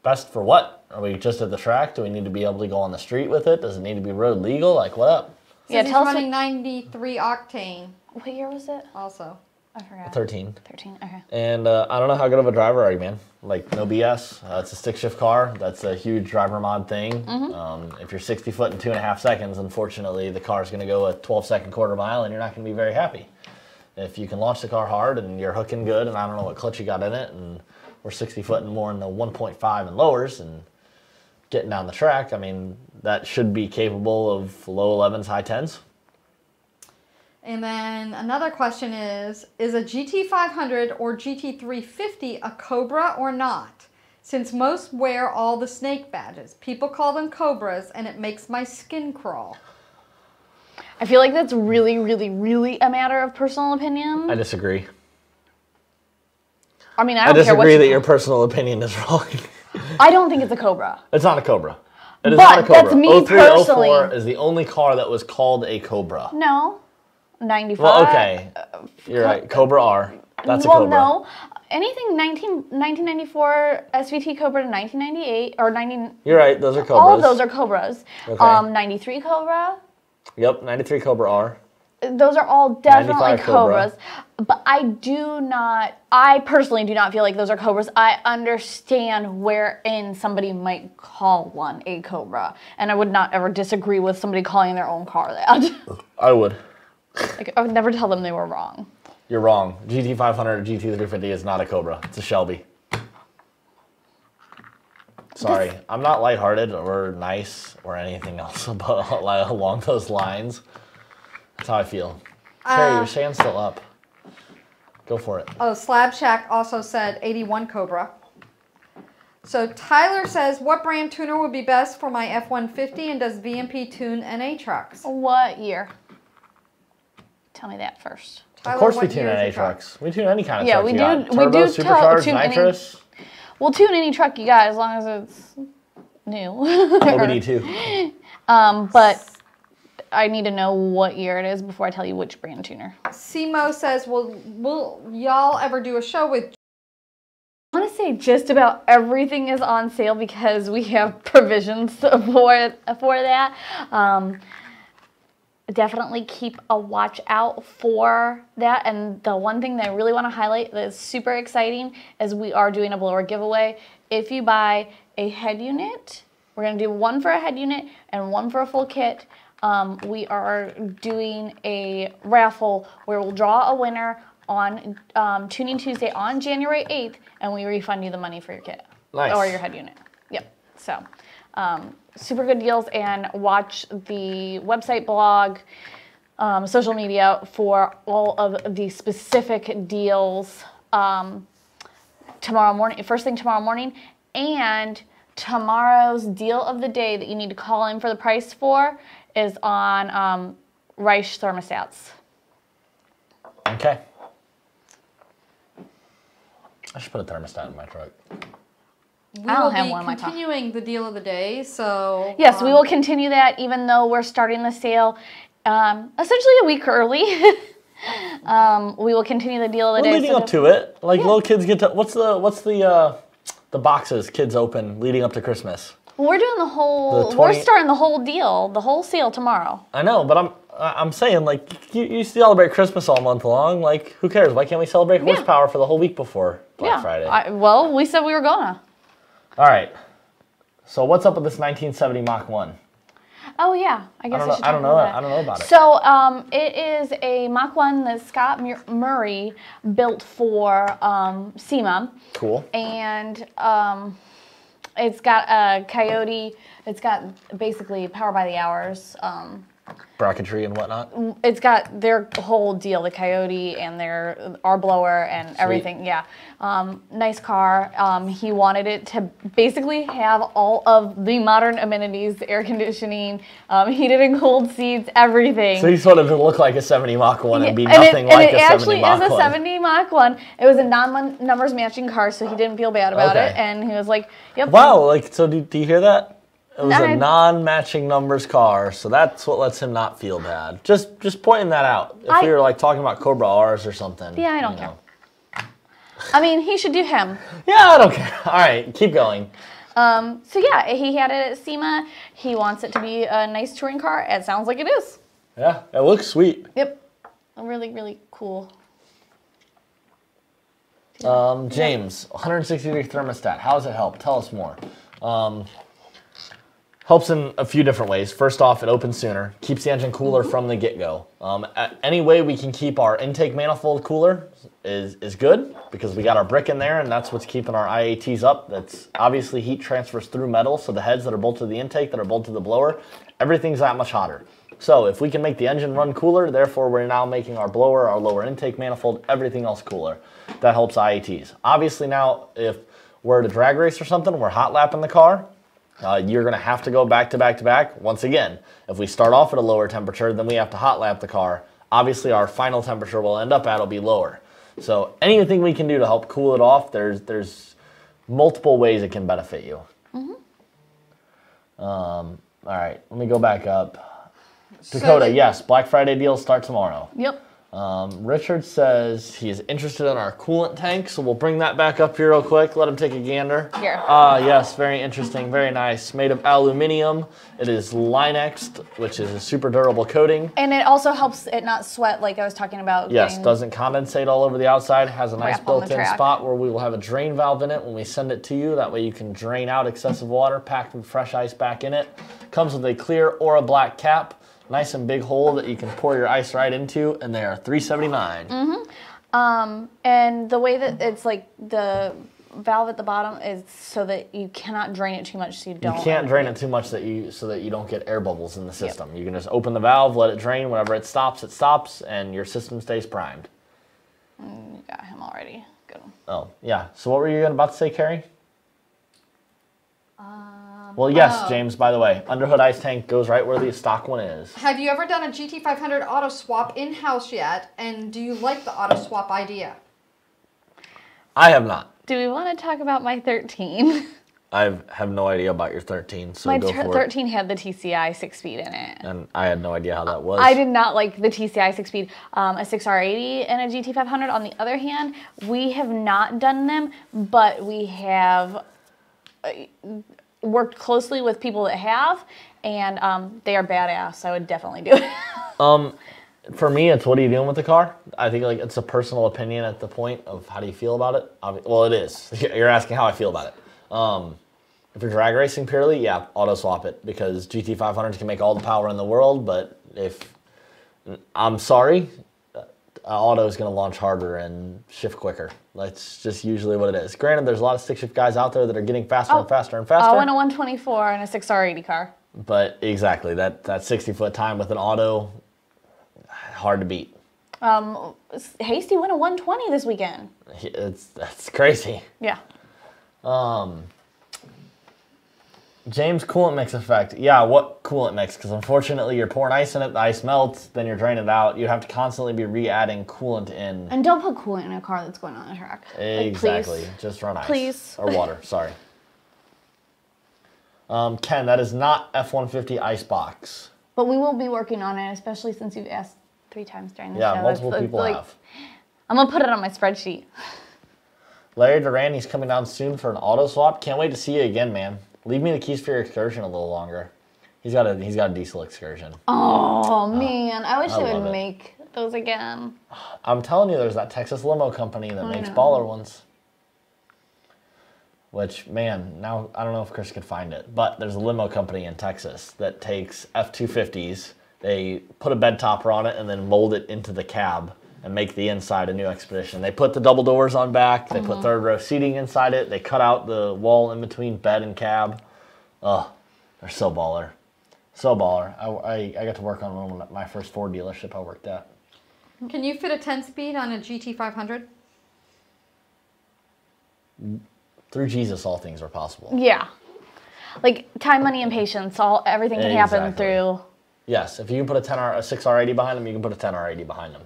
Best for what? Are we just at the track? Do we need to be able to go on the street with it? Does it need to be road legal? Like, what up? Yeah, he's running 93 octane. What year was it? Also. I forgot. 13. 13, okay. And I don't know how good of a driver are you, man? Like, no BS. It's a stick shift car. That's a huge driver mod thing. If you're 60 foot in 2.5 seconds, unfortunately, the car's going to go a 12-second quarter mile, and you're not going to be very happy. If you can launch the car hard and you're hooking good, and I don't know what clutch you got in it, and we're 60 foot and more in the 1.5 and lowers, and getting down the track, I mean, that should be capable of low 11s, high 10s. And then another question is a GT500 or GT350 a Cobra or not? Since most wear all the snake badges. People call them Cobras, and it makes my skin crawl. I feel like that's really, really, really a matter of personal opinion. I disagree. I mean, I don't care what disagree that your personal opinion is wrong. I don't think it's a Cobra. It's not a Cobra. It is But not a Cobra. that's me 03, personally. 04 is the only car that was called a Cobra. No. 95. Well, okay. You're right. Cobra R. That's a Well, Cobra. no. Anything 1994 SVT Cobra to 1998 or 90. You're right. Those are Cobras. All of those are Cobras. Okay. 93 Cobra. Yep. 93 Cobra R. Those are all definitely 95 Cobra. Cobras. But I personally do not feel like those are Cobras. I understand wherein somebody might call one a Cobra. And I would not ever disagree with somebody calling their own car that. I would. Like, I would never tell them they were wrong. You're wrong. GT500 or GT350 is not a Cobra. It's a Shelby. Sorry. I'm not lighthearted or nice or anything else about along those lines. That's how I feel. Carrie, your sand's still up. Go for it. Oh, Slab Shack also said 81 Cobra. So Tyler says, what brand tuner would be best for my F-150, and does VMP tune NA trucks? What year? Tell me that first. Tyler, Of course we what tune year is NA your truck? trucks. We tune any kind of Yeah, truck we you do- got. we Turbo, do supercharged, tune any- nitrous. We'll tune any truck you got as long as it's new. Nobody too. But I need to know what year it is before I tell you which brand tuner. Simo says, will y'all ever do a show with... I want to say just about everything is on sale because we have provisions for that. Definitely keep a watch out for that. And the one thing that I really want to highlight that is super exciting is we are doing a blower giveaway. If you buy a head unit, we're going to do one for a head unit and one for a full kit. We are doing a raffle where we'll draw a winner on Tuning Tuesday on January 8th, and we refund you the money for your kit. Nice. Or your head unit. Yep. So, super good deals, and watch the website, blog, social media for all of the specific deals tomorrow morning, first thing tomorrow morning, and tomorrow's deal of the day that you need to call in for the price for is on Reich thermostats. Okay. I should put a thermostat in my truck. We I don't will have be one in my car. continuing the deal of the day, so... Yes, we will continue that even though we're starting the sale essentially a week early. We will continue the deal of the We're day. leading up to it. Like little kids get to what's the boxes kids open leading up to Christmas? We're doing the whole. The We're starting the whole deal, the whole sale tomorrow. I know, but I'm saying like you celebrate Christmas all month long. Like who cares? Why can't we celebrate horsepower for the whole week before Black Friday? Well, we said we were gonna. All right. So what's up with this 1970 Mach 1? Oh yeah, I guess I should talk about that. I don't know about it. So it is a Mach 1 that Scott Murray built for SEMA. Cool. And it's got a Coyote. It's got basically power by the hours. Bracketry and whatnot. It's got their whole deal, the Coyote and their R blower and everything. Yeah, nice car. He wanted it to basically have all of the modern amenities: air conditioning, heated and cooled seats, everything. So he sort of look like a 70 Mach 1 and be and nothing like a 70 Mach 1. it actually is a 70 Mach 1. It was a non-numbers matching car, so he didn't feel bad about it, and he was like, "Yep." Wow, like so. Do you hear that? It was a non-matching numbers car, so that's what lets him not feel bad. Just pointing that out. If we were like talking about Cobra R's or something. Yeah, I don't care. I mean, he should do him. Yeah, I don't care. All right, keep going. So yeah, he had it at SEMA. He wants it to be a nice touring car. It sounds like it is. Yeah, it looks sweet. Yep. Really, really cool. James, 160-degree thermostat. How does it help? Tell us more. Helps in a few different ways. First off, it opens sooner, keeps the engine cooler from the get-go. Any way we can keep our intake manifold cooler is good, because we got our brick in there, and that's what's keeping our IATs up. That's obviously heat transfers through metal, so the heads that are bolted to the intake, that are bolted to the blower, everything's that much hotter. So if we can make the engine run cooler, therefore we're now making our blower, our lower intake manifold, everything else cooler. That helps IATs. Obviously now, if we're at a drag race or something, we're hot lapping the car, you're going to have to go back to back to back. Once again, if we start off at a lower temperature, then we have to hot lap the car. Obviously, our final temperature we'll end up at will be lower. So anything we can do to help cool it off, there's multiple ways it can benefit you. All right, let me go back up. Dakota, yes, Black Friday deals start tomorrow. Yep. Richard says he's interested in our coolant tank, so we'll bring that back up here real quick. Let him take a gander. Here. Yes, very interesting, very nice. Made of aluminum. It is Linexed, which is a super durable coating. And it also helps it not sweat, like I was talking about. Yes, doesn't condensate all over the outside. Has a nice built-in track. spot where we will have a drain valve in it when we send it to you. That way you can drain out excessive water, pack some fresh ice back in it. Comes with a clear or a black cap. Nice and big hole that you can pour your ice right into, and they are $3.79. And the way that it's like the valve at the bottom is so that you cannot drain it too much, so you don't. You can't drain it too much so that you don't get air bubbles in the system. Yep. You can just open the valve, let it drain. Whenever it stops, and your system stays primed. You got him already. Good. Oh yeah. So what were you about to say, Carrie? Well, yes, James, by the way, underhood ice tank goes right where the stock one is. Have you ever done a GT500 auto swap in-house yet? And do you like the auto swap idea? I have not. Do we want to talk about my 13? I have no idea about your 13, so my go for it. 13 had the TCI 6-speed in it. And I had no idea how that was. I did not like the TCI 6-speed. A 6R80 and a GT500, on the other hand, we have not done them, but we have worked closely with people that have, and they are badass. I would definitely do it. For me, it's what are you doing with the car? I think like it's a personal opinion at the point of how do you feel about it. Well, it is. You're asking how I feel about it. If you're drag racing purely, yeah, auto swap it, because GT500s can make all the power in the world, but I'm sorry, auto is going to launch harder and shift quicker. That's just usually what it is. Granted, there's a lot of stick shift guys out there that are getting faster and faster and faster. I want a 124 and a 6R80 car. But exactly, that 60-foot time with an auto, hard to beat. Hasty went a 120 this weekend. That's crazy. Yeah. James, coolant mix effect. Yeah, what coolant mix? Because unfortunately, you're pouring ice in it, the ice melts, then you're draining it out. You have to constantly be re-adding coolant in. And don't put coolant in a car that's going on a track. Exactly. Like, just run ice. Please. Or water, sorry. Ken, that is not F-150 ice box. But we will be working on it, especially since you've asked 3 times during the show. Yeah, multiple people have. I'm going to put it on my spreadsheet. Larry Duran, he's coming down soon for an auto swap. Can't wait to see you again, man. Leave me the keys for your excursion a little longer. He's got a diesel excursion. Oh man, I wish they would make those again. I'm telling you, there's that Texas limo company that makes baller ones. Which, man, now I don't know if Chris could find it, but there's a limo company in Texas that takes F-250s. They put a bed topper on it and then mold it into the cab and make the inside a new Expedition. They put the double doors on back. They put third row seating inside it. They cut out the wall in between bed and cab. Oh, they're so baller. So baller. I got to work on one at my first Ford dealership I worked at. Can you fit a 10-speed on a GT500? Through Jesus, all things are possible. Yeah. Like time, money, and patience. Everything can happen through. Yes, if you can put a 6R80 behind them, you can put a 10R80 behind them.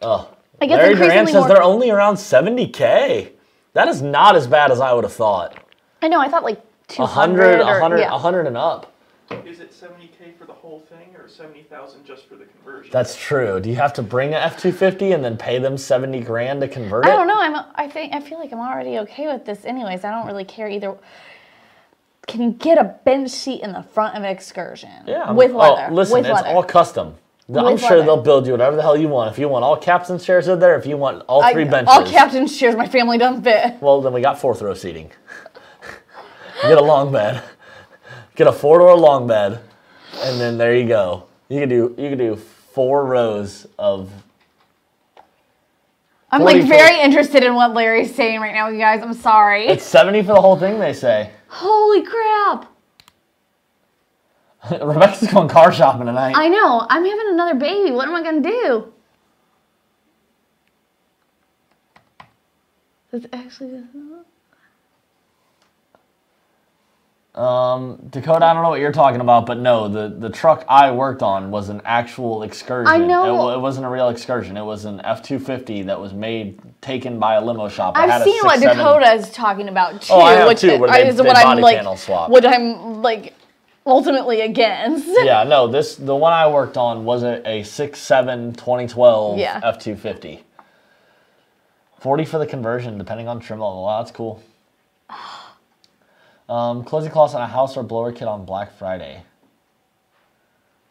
Oh, Larry Duran says they're only around 70K. That is not as bad as I would have thought. I know, I thought like 200 100 and up. Is it 70K for the whole thing or 70,000 just for the conversion? That's true. Do you have to bring an F-250 and then pay them 70 grand to convert it? I don't know. I feel like I'm already okay with this anyways. I don't really care either. can you get a bench seat in the front of an Excursion? Yeah. With leather. Listen, it's all custom. I'm sure they'll build you whatever the hell you want. If you want all captain's chairs in there, if you want all 3 benches. All captain's chairs, my family doesn't fit. Well, then we got 4th row seating. Get a long bed. Get a 4-door long bed. And then there you go. You can do 4 rows of... I'm like very interested in what Larry's saying right now, you guys. I'm sorry. It's $70 for the whole thing, they say. Holy crap. Rebecca's going car shopping tonight. I know. I'm having another baby. What am I going to do? That's actually... Dakota, I don't know what you're talking about, but no, the truck I worked on was an actual Excursion. I know. It wasn't a real Excursion. It was an F-250 that was taken by a limo shop. I've seen what Dakota is talking about, too. Oh, I have, too, where they body panel swap. What I'm, like, ultimately against. Yeah, no, the one I worked on was a 6.7 2012 F-250. 40 for the conversion, depending on trim level. Wow, that's cool. Closing costs on a house or blower kit on Black Friday.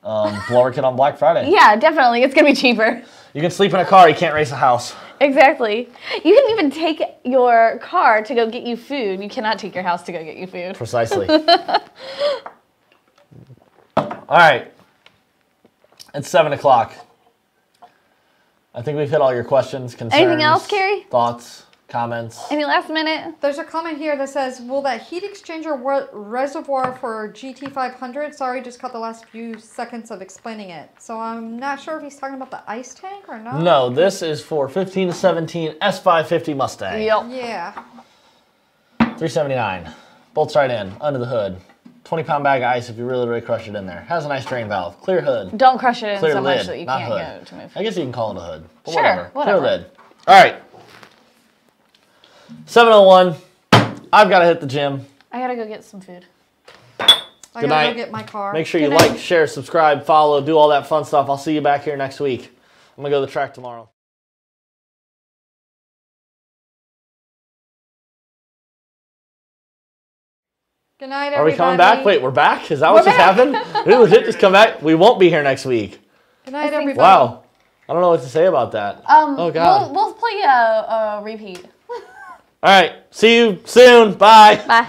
Blower kit on Black Friday. Yeah, definitely. It's going to be cheaper. You can sleep in a car. You can't race a house. Exactly. You can even take your car to go get you food. You cannot take your house to go get you food. Precisely. All right. It's 7 o'clock. I think we've hit all your questions, concerns. Anything else, Carrie? Thoughts, comments? Any last minute? There's a comment here that says, will that heat exchanger reservoir for GT500? Sorry, just cut the last few seconds of explaining it. So I'm not sure if he's talking about the ice tank or not. No, this is for 15 to 17 S550 Mustang. Yep. Yeah. 379. Bolts right in, under the hood. 20-pound bag of ice if you really, really crush it in there. Has a nice drain valve. Clear hood. Don't crush it in Clear so lid, much that you not can't hood. go to move. I guess you can call it a hood. But Sure, whatever. Clear lid. All right. 7:01. I've got to hit the gym. I got to go get some food. I gotta night. go get my car. Make sure you like, share, subscribe, follow, do all that fun stuff. I'll see you back here next week. I'm going to go to the track tomorrow. Good night, Are everybody. we coming back? Wait, we're back? Is that what just happened? We legit just come back? We won't be here next week. Good night, everybody. Wow. I don't know what to say about that. Oh, God. We'll play a repeat. All right. See you soon. Bye. Bye.